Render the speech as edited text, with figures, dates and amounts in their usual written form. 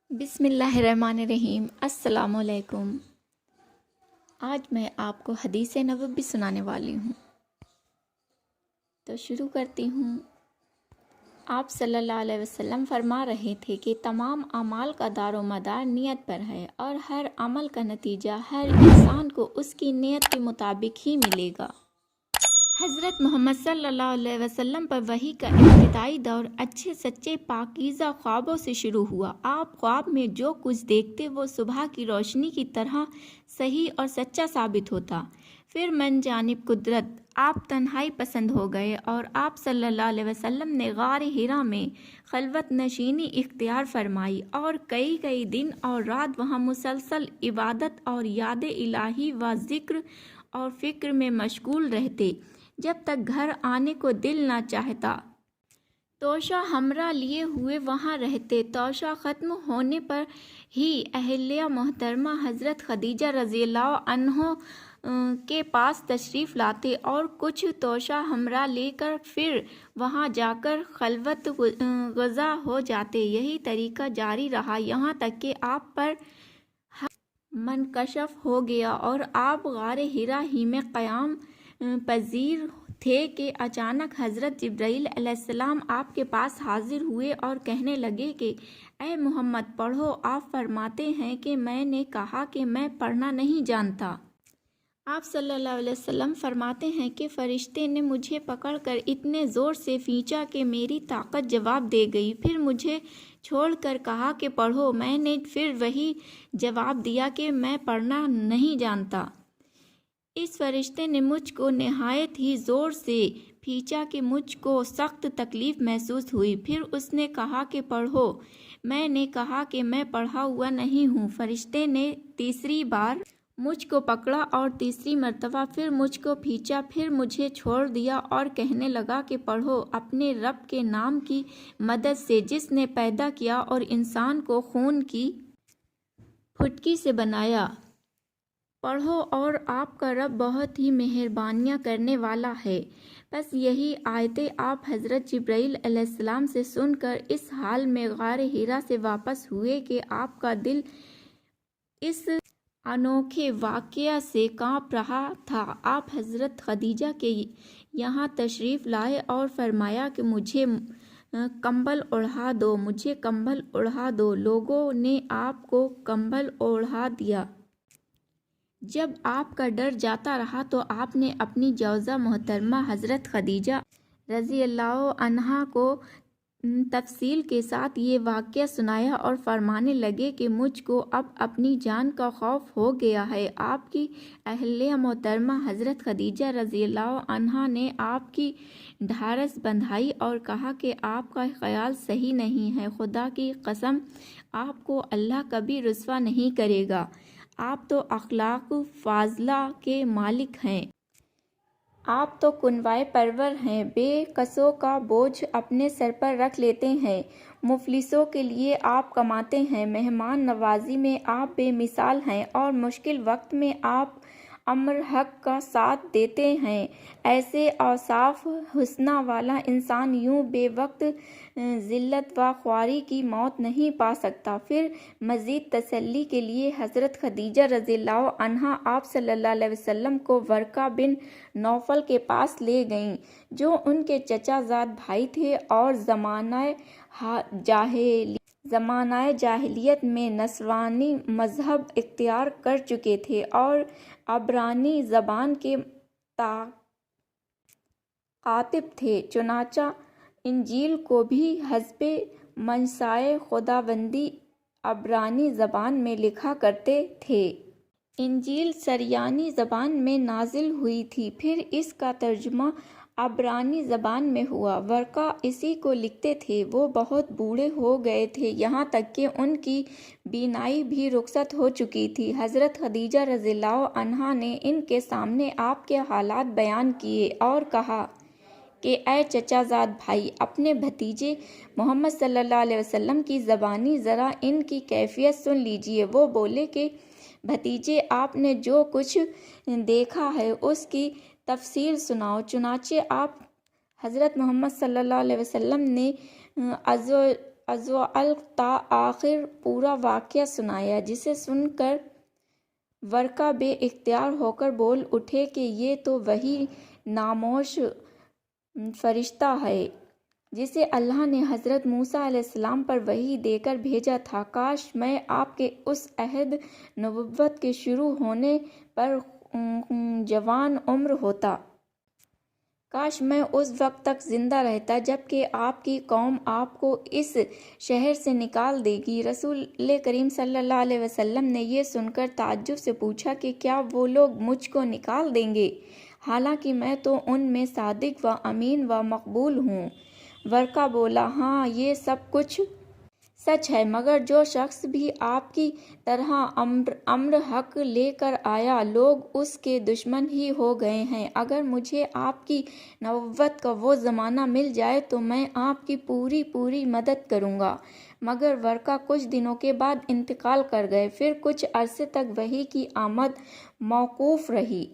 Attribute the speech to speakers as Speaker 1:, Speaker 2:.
Speaker 1: بسم اللہ الرحمن الرحیم۔ السلام علیکم۔ آج میں آپ کو حدیث نبوی سنانے والی ہوں، تو شروع کرتی ہوں۔ آپ صلی اللہ علیہ وسلم فرما رہے تھے کہ تمام اعمال کا دار و مدار نیت پر ہے، اور ہر عمل کا نتیجہ ہر انسان کو اس کی نیت کے مطابق ہی ملے گا۔ حضرت محمد صلی اللہ علیہ وسلم پر وحی کا ابتدائی دور اچھے سچے پاکیزہ خوابوں سے شروع ہوا۔ آپ خواب میں جو کچھ دیکھتے وہ صبح کی روشنی کی طرح صحیح اور سچا ثابت ہوتا۔ پھر من جانب قدرت آپ تنہائی پسند ہو گئے، اور آپ صلی اللہ علیہ وسلم نے غار حرا میں خلوت نشینی اختیار فرمائی، اور کئی دن اور رات وہاں مسلسل عبادت اور یاد الہی و ذکر اور فکر میں مشغول رہتے، جب تک گھر آنے کو دل نہ چاہتا۔ توشہ ہمراہ لیے ہوئے وہاں رہتے۔ توشہ ختم ہونے پر ہی اہلیہ محترمہ حضرت خدیجہ رضی اللہ عنہا کے پاس تشریف لاتے، اور کچھ توشہ ہمراہ لے کر پھر وہاں جا کر خلوت غذا ہو جاتے۔ یہی طریقہ جاری رہا یہاں تک کہ آپ پر منکشف ہو گیا، اور آپ غار حرا ہی میں قیام پذیر تھے کہ اچانک حضرت جبرائیل علیہ السلام آپ کے پاس حاضر ہوئے اور کہنے لگے کہ اے محمد پڑھو۔ آپ فرماتے ہیں کہ میں نے کہا کہ میں پڑھنا نہیں جانتا۔ آپ صلی اللہ علیہ وسلم فرماتے ہیں کہ فرشتے نے مجھے پکڑ کر اتنے زور سے کھینچا کہ میری طاقت جواب دے گئی، پھر مجھے چھوڑ کر کہا کہ پڑھو۔ میں نے پھر وہی جواب دیا کہ میں پڑھنا نہیں جانتا۔ اس فرشتے نے مجھ کو نہایت ہی زور سے کھینچا کہ مجھ کو سخت تکلیف محسوس ہوئی۔ پھر اس نے کہا کہ پڑھو۔ میں نے کہا کہ میں پڑھا ہوا نہیں ہوں۔ فرشتے نے تیسری بار مجھ کو پکڑا اور تیسری مرتبہ پھر مجھ کو کھینچا، پھر مجھے چھوڑ دیا اور کہنے لگا کہ پڑھو اپنے رب کے نام کی مدد سے، جس نے پیدا کیا اور انسان کو خون کی پھٹکی سے بنایا۔ پڑھو، اور آپ کا رب بہت ہی مہربانیاں کرنے والا ہے۔ بس یہی آیتیں آپ حضرت جبرائیل علیہ السلام سے سن کر اس حال میں غار حرا سے واپس ہوئے کہ آپ کا دل اس انوکھے واقعہ سے کانپ رہا تھا۔ آپ حضرت خدیجہ کے یہاں تشریف لائے اور فرمایا کہ مجھے کمبل اوڑھا دو، مجھے کمبل اوڑھا دو۔ لوگوں نے آپ کو کمبل اوڑھا دیا۔ جب آپ کا ڈر جاتا رہا تو آپ نے اپنی جوزہ محترمہ حضرت خدیجہ رضی اللہ عنہا کو تفصیل کے ساتھ یہ واقعہ سنایا اور فرمانے لگے کہ مجھ کو اب اپنی جان کا خوف ہو گیا ہے۔ آپ کی اہلیہ محترمہ حضرت خدیجہ رضی اللہ عنہا نے آپ کی ڈھارس بندھائی اور کہا کہ آپ کا خیال صحیح نہیں ہے، خدا کی قسم آپ کو اللہ کبھی رسوا نہیں کرے گا۔ آپ تو اخلاق فاضلہ کے مالک ہیں، آپ تو کنوائے پرور ہیں، بے کسوں کا بوجھ اپنے سر پر رکھ لیتے ہیں، مفلسوں کے لیے آپ کماتے ہیں، مہمان نوازی میں آپ بے مثال ہیں، اور مشکل وقت میں آپ امر حق کا ساتھ دیتے ہیں۔ ایسے اوصاف حسنہ والا انسان یوں بے وقت ذلت و خواری کی موت نہیں پا سکتا۔ پھر مزید تسلی کے لیے حضرت خدیجہ رضی اللہ عنہا آپ صلی اللہ علیہ وسلم کو ورقہ بن نوفل کے پاس لے گئیں، جو ان کے چچا زاد بھائی تھے اور زمانہ جاہلیت میں نصرانی مذہب اختیار کر چکے تھے اور عبرانی زبان کے کاتب تھے۔ چنانچہ انجیل کو بھی حسب منشائے خداوندی عبرانی زبان میں لکھا کرتے تھے۔ انجیل سریانی زبان میں نازل ہوئی تھی، پھر اس کا ترجمہ عبرانی زبان میں ہوا۔ ورقہ اسی کو لکھتے تھے۔ وہ بہت بوڑھے ہو گئے تھے، یہاں تک کہ ان کی بینائی بھی رخصت ہو چکی تھی۔ حضرت خدیجہ رضی اللہ عنہا نے ان کے سامنے آپ کے حالات بیان کیے اور کہا کہ اے چچا زاد بھائی، اپنے بھتیجے محمد صلی اللہ علیہ وسلم کی زبانی ذرا ان کی کیفیت سن لیجیے۔ وہ بولے کہ بھتیجے، آپ نے جو کچھ دیکھا ہے اس کی تفصیل سناؤ۔ چنانچہ آپ حضرت محمد صلی اللہ علیہ وسلم نے ازوال تا آخر پورا واقعہ سنایا، جسے سن کر ورقہ بے اختیار ہو کر بول اٹھے کہ یہ تو وہی ناموش فرشتہ ہے جسے اللہ نے حضرت موسیٰ علیہ السلام پر وحی دے کر بھیجا تھا۔ کاش میں آپ کے اس عہد نبوت کے شروع ہونے پر جوان عمر ہوتا۔ کاش میں اس وقت تک زندہ رہتا جب کہ آپ کی قوم آپ کو اس شہر سے نکال دے گی۔ رسول کریم صلی اللہ علیہ وسلم نے یہ سن کر تعجب سے پوچھا کہ کیا وہ لوگ مجھ کو نکال دیں گے، حالانکہ میں تو ان میں صادق و امین و مقبول ہوں؟ ورقہ بولا، ہاں یہ سب کچھ سچ ہے، مگر جو شخص بھی آپ کی طرح امر حق لے کر آیا، لوگ اس کے دشمن ہی ہو گئے ہیں۔ اگر مجھے آپ کی نبوت کا وہ زمانہ مل جائے تو میں آپ کی پوری مدد کروں گا۔ مگر ورقہ کچھ دنوں کے بعد انتقال کر گئے۔ پھر کچھ عرصے تک وحی کی آمد موقوف رہی۔